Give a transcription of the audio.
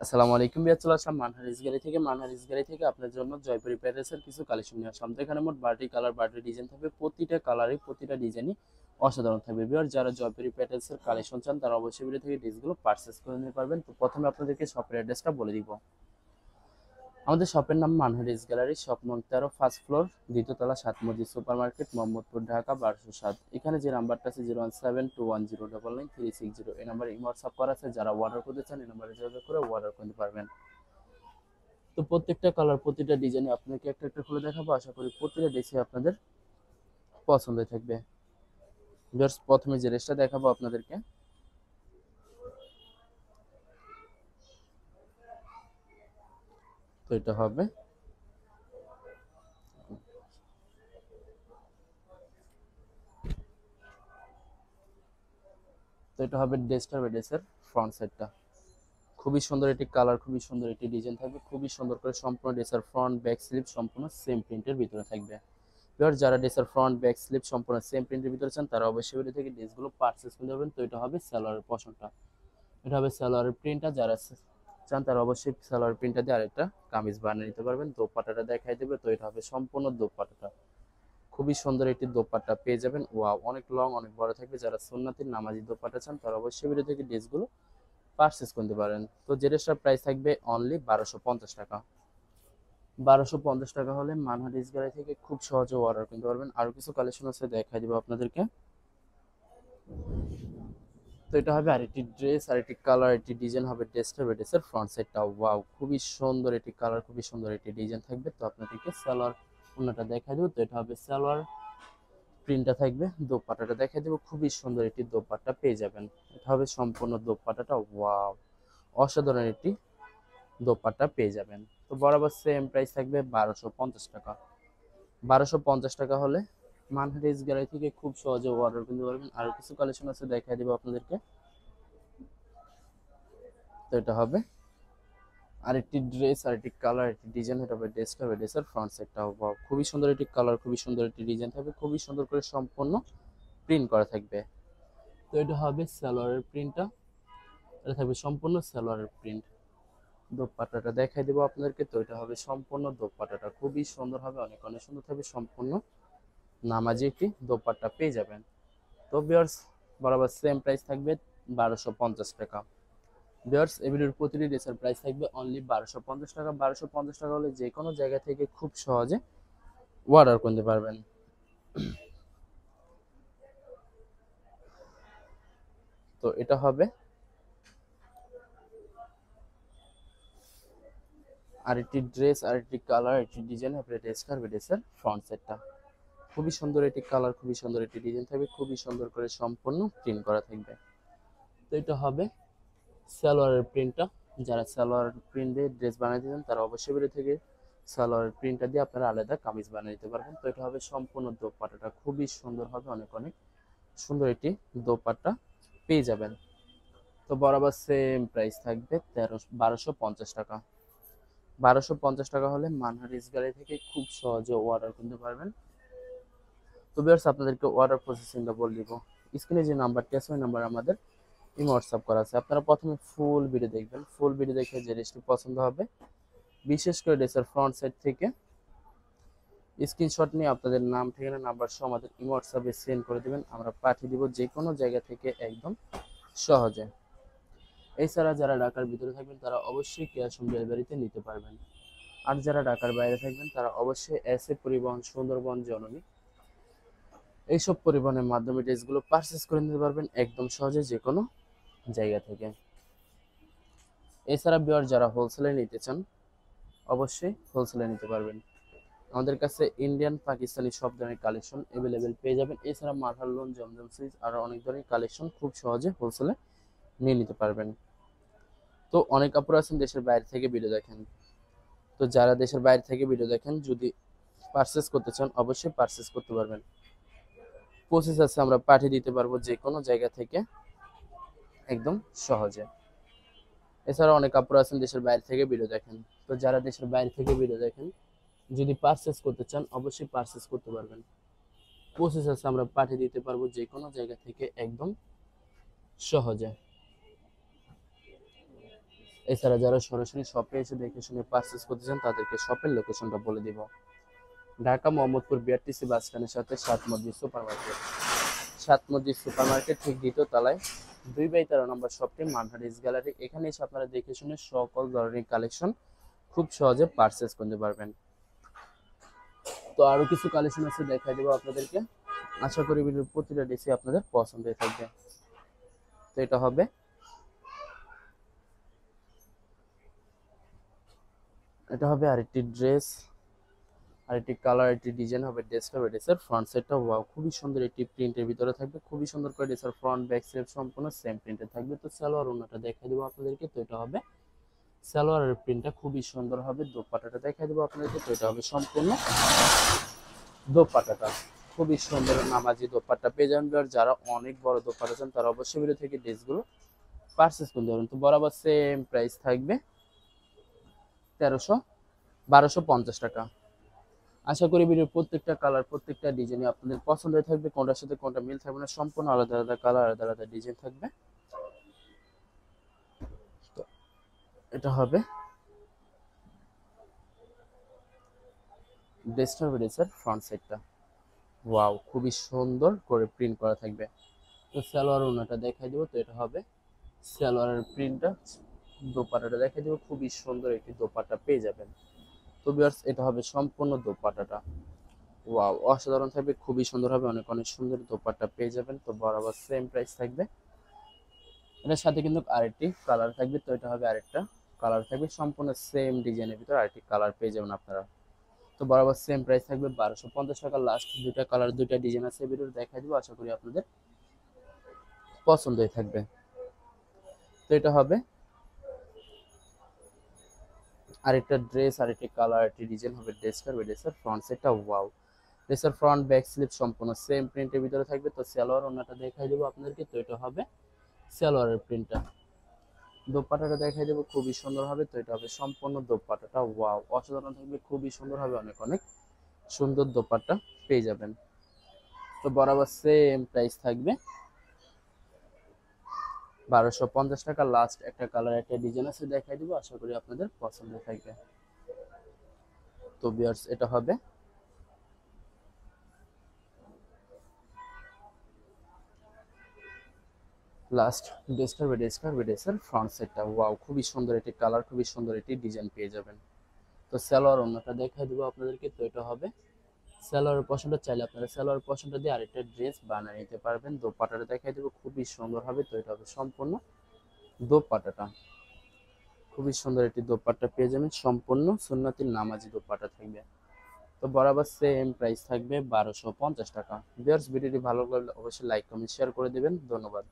আসসালামু আলাইকুম বিয়ার, চলে আসলাম মানহারিস গ্যালারি থেকে আপনার জন্য জয়পুরি প্যারেসের কিছু কালেকশন নিয়ে আসলাম। তো এখানে মোট 12টি কালার 12টি ডিজাইন থাকবে, প্রতিটা কালারই প্রতিটা ডিজাইনই অসাধারণ থাকবে। বিয়ার যারা জয়পুরি প্যারেসের কালেকশন চান তারা অবশ্যই ভিডিও থেকে ড্রেসগুলো পারচেস করে নিতে পারবেন। তো প্রথমে আপনাদেরকে শপের অ্যাড্রেসটা বলে দিব। আমাদের শপের নাম মানহারিস গ্যালারি, শপ নং 13, ফার্স্ট ফ্লোর, দ্বিতীয় তলা, 7 মসজিদ সুপার মার্কেট, মোহাম্মদপুর, ঢাকা 1207। এখানে যে নাম্বারটা আছে 01721099360, এই নাম্বারে হোয়াটসঅ্যাপ করা আছে। যারা অর্ডার করতে চান এই নাম্বারে যোগাযোগ করে অর্ডার করতে পারবেন। তো প্রত্যেকটা কালার প্রতিটা ডিজাইনে আপনাকে একটা একটা খুলে দেখাবো, আশা করি প্রতিটা ড্রেসই আপনাদের পছন্দ থাকবে। জাস্ট প্রথমে যে ড্রেসটা দেখাবো আপনাদেরকে, তো এটা হবে ড্রেসের ফ্রন্ট সাইডটা। খুবই সুন্দর একটি কালার, খুবই সুন্দর একটি ডিজাইন থাকবে, খুবই সুন্দর করে সম্পূর্ণ ড্রেসের ফ্রন্ট ব্যাক স্লিপ সম্পূর্ণ সেম প্রিন্টের ভিতরে থাকবে। এবার যারা ড্রেসের ফ্রন্ট ব্যাক স্লিপ সম্পূর্ণ সেম প্রিন্টের ভিতরে চান তারা অবশ্যই ভিডিও থেকে ড্রেসগুলো পারচেস করতে পারবেন। তো এটা হবে সালোয়ারের পশনটা, এটা হবে সালোয়ারের প্রিন্টটা। যারা চান তারা অবশ্যই সালোয়ার প্রিন্টটা দিয়ে আরেকটা কামিজ বানিয়ে নিতে পারবেন। দোপাট্টাটা দেখাই দেবে, তো এটা হবে সম্পূর্ণ দোপাট্টাটা। খুবই সুন্দর একটি দোপাট্টা পেয়ে যাবেন। ওয়াও, অনেক লং অনেক বড় থাকবে। যারা সুন্নাতের নামাজি দোপাট্টা চান তারা অবশ্যই ভিডিও থেকে ড্রেসগুলো পারচেস করতে পারেন। তো যে ড্রেসটার প্রাইস থাকবে অনলি 1250 টাকা। 1250 টাকা হলে মানহারিস গ্যালারি থেকে খুব সহজে অর্ডার করতে পারবেন। আরো কিছু কালেকশন আছে, দেখাই দিব আপনাদেরকে। তো এটা হবে আরেকটি ড্রেস, আরেকটি কালার, একটি ডিজাইন হবে। ড্রেসের ফ্রন্ট সাইডটা ওয়াও, খুবই সুন্দর একটি কালার, খুবই সুন্দর একটি ডিজাইন থাকবে। তো আপনাদেরকে সালোয়ার ওন্নাটা দেখাই দেবো। তো এটা হবে সালোয়ার প্রিন্টটা থাকবে, দোপাট্টাটা দেখাই দেবো। খুবই সুন্দর একটি দোপাট্টা পেয়ে যাবেন। এটা হবে সম্পূর্ণ দোপাট্টাটা ওয়াও, অসাধারণ একটি দোপাট্টা পেয়ে যাবেন। তো বরাবর সেম প্রাইস থাকবে 1250 টাকা। 1250 টাকা হলে মানহারিস গ্যালারি থেকে খুব সহজে অর্ডার করতে পারবেন। আরো কিছু কালেকশন আছে, দেখাই দেবো আপনাদেরকে। তো এটা হবে আরেকটি ড্রেস, আরেকটি কালার, একটি ডিজাইন। এটা হবে ড্রেসের ফ্রন্ট সাইডটা খুবই সুন্দর একটি কালার, খুবই সুন্দর একটি ডিজাইন থাকবে, খুবই সুন্দর করে সম্পূর্ণ প্রিন্ট করা থাকবে। তো এটা হবে সালোয়ারের প্রিন্টটা, এটা থাকবে সম্পূর্ণ সালোয়ারের প্রিন্ট। দোপাট্টাটা দেখাই দেবো আপনাদেরকে। তো এটা হবে সম্পূর্ণ দোপাট্টাটা, খুবই সুন্দর হবে, অনেক অনেক সুন্দর থাকবে। সম্পূর্ণ নামাজি একটি দোপাট্টা পেয়ে যাবেন। তো ভিউয়ার্স, বরাবর সেম প্রাইস থাকবে 1250 টাকা। ভিউয়ার্স, এই ভিডিওর প্রতিটি ড্রেসের প্রাইস থাকবে অনলি 1250 টাকা। 1250 টাকা হলে যে কোনো জায়গা থেকে খুব সহজে অর্ডার করতে পারবেন। তো এটা হবে আরেকটি ড্রেস, আরেকটি কালার, একটি ডিজাইন হবে। ড্রেসের ফ্রন্ট সেটটা খুবই সুন্দর একটি কালার, খুবই সুন্দর একটি ডিজাইন থাকবে, খুবই সুন্দর করে সম্পূর্ণ প্রিন্ট করা থাকবে। তো এটা হবে সালোয়ারের প্রিন্টটা। যারা সালোয়ার প্রিন্ট দিয়ে ড্রেস বানিয়ে দিবেন তারা অবশ্যই ভিডিও থেকে সালোয়ারের প্রিন্টটা দিয়ে আপনারা আলাদা কামিজ বানিয়ে নিতে পারবেন। তো এটা হবে সম্পূর্ণ দোপাট্টাটা, খুবই সুন্দর হবে, অনেক অনেক সুন্দর একটি দোপাট্টা পেয়ে যাবেন। তো বরাবর সেম প্রাইস থাকবে 1250 টাকা। 1250 টাকা হলে মানহারিস গ্যালারি থেকে খুব সহজে অর্ডার করতে পারবেন। তো ভিউয়ার্স, আপনাদেরকে অর্ডার প্রসেসিংটা বলে দিব। স্ক্রিনে যে নাম্বারটি আছে ওই নাম্বার আমাদের হোয়াটসঅ্যাপ করা আছে। আপনারা প্রথমে ফুল ভিডিও দেখবেন, ফুল ভিডিও দেখে যে ড্রেসটি পছন্দ হবে, বিশেষ করে ড্রেসের ফ্রন্ট সাইড থেকে স্ক্রিনশট নিয়ে আপনাদের নাম, ঠিকানা, নাম্বার সহ আমাদের হোয়াটসঅ্যাপে সেন্ড করে দেবেন। আমরা পাঠিয়ে দিব যে কোনো জায়গা থেকে একদম সহজে। এছাড়া যারা ঢাকার ভিতরে থাকবেন তারা অবশ্যই ক্যাশ অন ডেলিভারিতে নিতে পারবেন। আর যারা ঢাকার বাইরে থাকবেন তারা অবশ্যই এসএ পরিবহন, সুন্দরবন, জননী এইসব পরিবহনের মাধ্যমে ড্রেসগুলো পারচেস করে নিতে পারবেন একদম সহজে যে কোনো জায়গা থেকে। এছাড়া বিয়ার যারা হোলসেলে নিতে চান অবশ্যই হোলসেলে নিতে পারবেন। আমাদের কাছে ইন্ডিয়ান, পাকিস্তানি সব ধরনের কালেকশন অ্যাভেলেবেল পেয়ে যাবেন। এছাড়া মাথার লোন, জমজম সুইচ আরও অনেক ধরনের কালেকশন খুব সহজে হোলসেলে নিয়ে নিতে পারবেন। তো অনেক আপুরা আছেন দেশের বাইরে থেকে ভিডিও দেখেন। তো যারা দেশের বাইরে থেকে ভিডিও দেখেন, যদি পারচেস করতে চান অবশ্যই পারচেস করতে পারবেন। প্রসেস আছে, আমরা পাঠিয়ে দিতে পারবো যে কোনো জায়গা থেকে একদম সহজে। এছাড়া অনেক আপুরা আছেন দেশের বাইরে থেকে ভিডিও দেখেন। তো যারা দেশের বাইরে থেকে ভিডিও দেখেন, যদি পারচেস করতে চান অবশ্যই পারচেস করতে পারবেন। প্রসেস আছে, আমরা পাঠিয়ে দিতে পারবো যে কোনো জায়গা থেকে একদম সহজে। এছাড়া যারা সরাসরি শপে এসে দেখে শুনে পারচেস করতে চান তাদেরকে শপের লোকেশনটা বলে দিব। ঢাকা মোহাম্মদপুর বিআরটিসি বাস স্ট্যান্ডের সাথে সাত মসজিদ সুপার মার্কেট। সাত মসজিদ সুপার মার্কেট ঠিক দ্বিতীয় তলায় 2/13 নম্বর শপটি মানহারিস গ্যালারি। এখানে এসে আপনারা দেখে শুনে সকল ধরনের কালেকশন খুব সহজে পারচেস করতে পারবেন। তো আরো কিছু কালেকশন আছে, দেখাই দেবো আপনাদেরকে। আশা করি ভিডিওর প্রতিটা ডিসি আপনাদের পছন্দ হয়ে থাকবে। তো এটা হবে আরেকটি ড্রেস, আরেকটি কালার, একটি ডিজাইন হবে। ড্রেসটা ড্রেসের ফ্রন্ট সাইডটা ওয়াও খুবই সুন্দর একটি প্রিন্টের ভিতরে থাকবে, খুবই সুন্দর করে ড্রেসের ফ্রন্ট ব্যাক সাইড সম্পূর্ণ সেম প্রিন্টে থাকবে। তো সালোয়ার ওন্নাটা দেখাই দেবো আপনাদেরকে। তো এটা হবে সালোয়ারের প্রিন্টটা খুবই সুন্দর হবে। দোপাট্টাটা দেখাই দেবো আপনাদেরকে। তো এটা হবে সম্পূর্ণ দোপাট্টাটা খুবই সুন্দর নামাজি দোপাট্টা পেয়ে যাবেন। আর যারা অনেক বড় দোপাট্টা চান তারা অবশ্যই ভিডিও থেকে ড্রেসগুলো পারচেস করতে পারবেন। তো বরাবর সেম প্রাইস থাকবে 1250 টাকা। আশা করি ভিডিওর প্রত্যেকটা কালার, প্রত্যেকটা ডিজাইন আপনাদের পছন্দ হয়ে থাকবে। কোনটার সাথে কোনটা মিল থাকবে না, সম্পূর্ণ আলাদা আলাদা কালার, আলাদা আলাদা ডিজাইন থাকবে। তো এটা হবে ড্রেসের ফ্রন্ট সাইডটা ওয়াও খুবই সুন্দর করে প্রিন্ট করা থাকবে। তো সালোয়ার ওন্নাটা দেখাই দেবো। তো এটা হবে সালোয়ারের প্রিন্টটা। দোপাট্টাটা দেখাই দেবো, খুবই সুন্দর একটি দোপাট্টা পেয়ে যাবেন। তো ভিউয়ার্স এটা হবে সম্পূর্ণ দোপাট্টাটা ওয়াও অসাধারণ থাকবে, খুবই সুন্দর হবে, অনেক অনেক সুন্দর দোপাট্টা পেয়ে যাবেন। তো বরাবর সেম প্রাইস থাকবে। এটার সাথে কিন্তু আরেকটি কালার থাকবে। তো এটা হবে আরেকটা কালার থাকবে, সম্পূর্ণ সেম ডিজাইনের ভিতরে আরেকটি কালার পেয়ে যাবেন আপনারা। তো বরাবর সেম প্রাইস থাকবে 1250 টাকা। লাস্ট দুইটা কালার, দুইটা ডিজাইন আছে, ভিডিও দেখাই দিব। আশা করি আপনাদের পছন্দ হয়ে থাকবে। তো এটা হবে আরেকটা ড্রেস, আরেকটি কালার, আরেকটি ডিজাইন হবে। ড্রেসের ফ্রন্ট সাইডটা ওয়াও, ড্রেসের ফ্রন্ট ব্যাক স্লিপ সম্পূর্ণ সেম প্রিন্টের ভিতরে থাকবে। তো সালোয়ার ওন্নাটা দেখাই দেবো আপনাদেরকে। তো এটা হবে সালোয়ারের প্রিন্টটা। দোপাট্টাটা দেখাই দেবো, খুবই সুন্দর হবে। তো এটা হবে সম্পূর্ণ দোপাট্টাটা ওয়াও অসাধারণ থাকবে, খুবই সুন্দর হবে, অনেক অনেক সুন্দর দোপাট্টা পেয়ে যাবেন। তো বরাবর সেম প্রাইস থাকবে 1250 টাকা। লাস্ট একটা কালার, একটা ডিজাইন আছে, দেখাই দিব। আশা করি আপনাদের পছন্দ থাকবে। তো ভিউয়ার্স এটা হবে লাস্ট ড্রেসের ফ্রন্ট সাইডটা ওয়াও খুবই সুন্দর একটি কালার, খুবই সুন্দর একটি ডিজাইন পেয়ে যাবেন। তো সালোয়ার ওন্নাটা দেখাই দেবো আপনাদেরকে। তো এটা হবে সালোয়ার পশনটা, চাইলে আপনারা সালোয়ার পশনটা দিয়ে আরেকটা ড্রেস বানিয়ে নিতে পারবেন। দোপাট্টাটা দেখাই দেবো, খুবই সুন্দর হবে। তো এটা হবে সম্পূর্ণ দোপাট্টাটা, খুবই সুন্দর একটি দোপাট্টা পেয়ে যাবেন, সম্পূর্ণ সুন্নতি নামাজি দোপাট্টা থাকবে। তো বরাবর সেম প্রাইস থাকবে 1250 টাকা। ভিউয়ার্স ভিডিওটি ভালো লাগলে অবশ্যই লাইক কমেন্ট শেয়ার করে দেবেন। ধন্যবাদ।